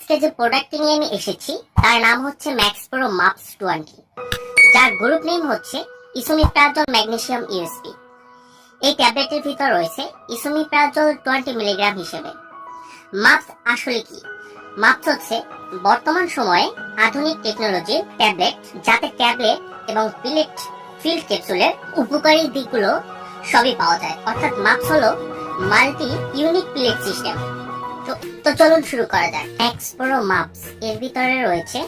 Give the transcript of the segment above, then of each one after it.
আজকে যে প্রোডাক্টটি নিয়ে আমি এসেছি তার নাম হচ্ছে ম্যাক্স প্রো মাপস 20, যার গ্রুপ নেম হচ্ছে ইসোমিপ্রাজল ম্যাগনেসিয়াম ইউএসপি। এই ট্যাবলেটের ভিতর রয়েছে ইসোমিপ্রাজল 20 মিলিগ্রাম হিসেবে। মাপস আসলে কি? মাপস হচ্ছে বর্তমান সময়ে আধুনিক টেকনোলজির ট্যাবলেট, যাতে ট্যাবলেট এবং ফিল্ড ক্যাপসুলের উপকারী দিকগুলো সবই পাওয়া যায়। অর্থাৎ মাপস হলো মাল্টি ইউনিক পিলেট সিস্টেম। তো চলুন শুরু করা যাক। ম্যাক্স প্রো মাপস এর ভিতরে রয়েছে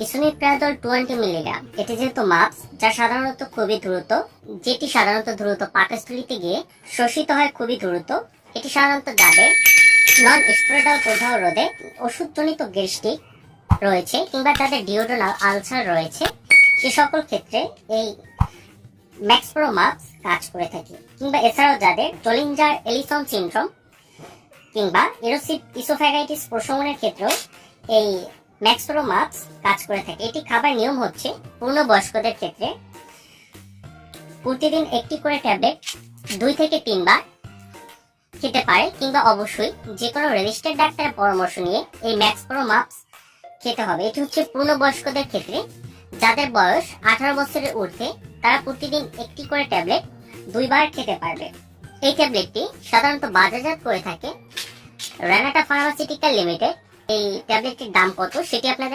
ইসোমিপ্রাজল 20 মিলিগ্রাম। এটি যেহেতু মাপস, যা সাধারণত খুবই দ্রুত, যেটি সাধারণত দ্রুত পাকস্থলীতে গিয়ে শোষিত হয় খুবই দ্রুত। এটি সাধারণত যাদের নন স্টেরয়েডাল প্রদাহ রোধে ওষুধজনিত গ্যাস্ট্রিক রয়েছে কিংবা যাদের ডিওড্রাল আলসার রয়েছে, সে সকল ক্ষেত্রে এই ম্যাক্স প্রো মাপস কাজ করে থাকে। কিংবা এছাড়াও যাদের জলিঞ্জার এলিসন সিনড্রোম কিংবা এরোসিভ ইসোফ্যাগাইটিস প্রশমনের ক্ষেত্রেও এই ম্যাক্স প্রো মাপস কাজ করে থাকে। এটি খাবার নিয়ম হচ্ছে পূর্ণবয়স্কদের ক্ষেত্রে প্রতিদিন একটি করে ট্যাবলেট 2 থেকে 3 বার খেতে পারে, কিংবা অবশ্যই যে কোনো রেজিস্টার্ড ডাক্তারের পরামর্শ নিয়ে এই ম্যাক্স প্রো মাপস খেতে হবে। এটি হচ্ছে পূর্ণবয়স্কদের ক্ষেত্রে, যাদের বয়স 18 বছরের ঊর্ধ্বে, তারা প্রতিদিন একটি করে ট্যাবলেট 2 বার খেতে পারবে। এই ট্যাবলেটটি সাধারণত বাজারজাত করে থাকে রানাটা ফার্মাসিউটিক্যাল লিমিটেড। এই ট্যাবলেটটির দাম কত সেটি আপনাদের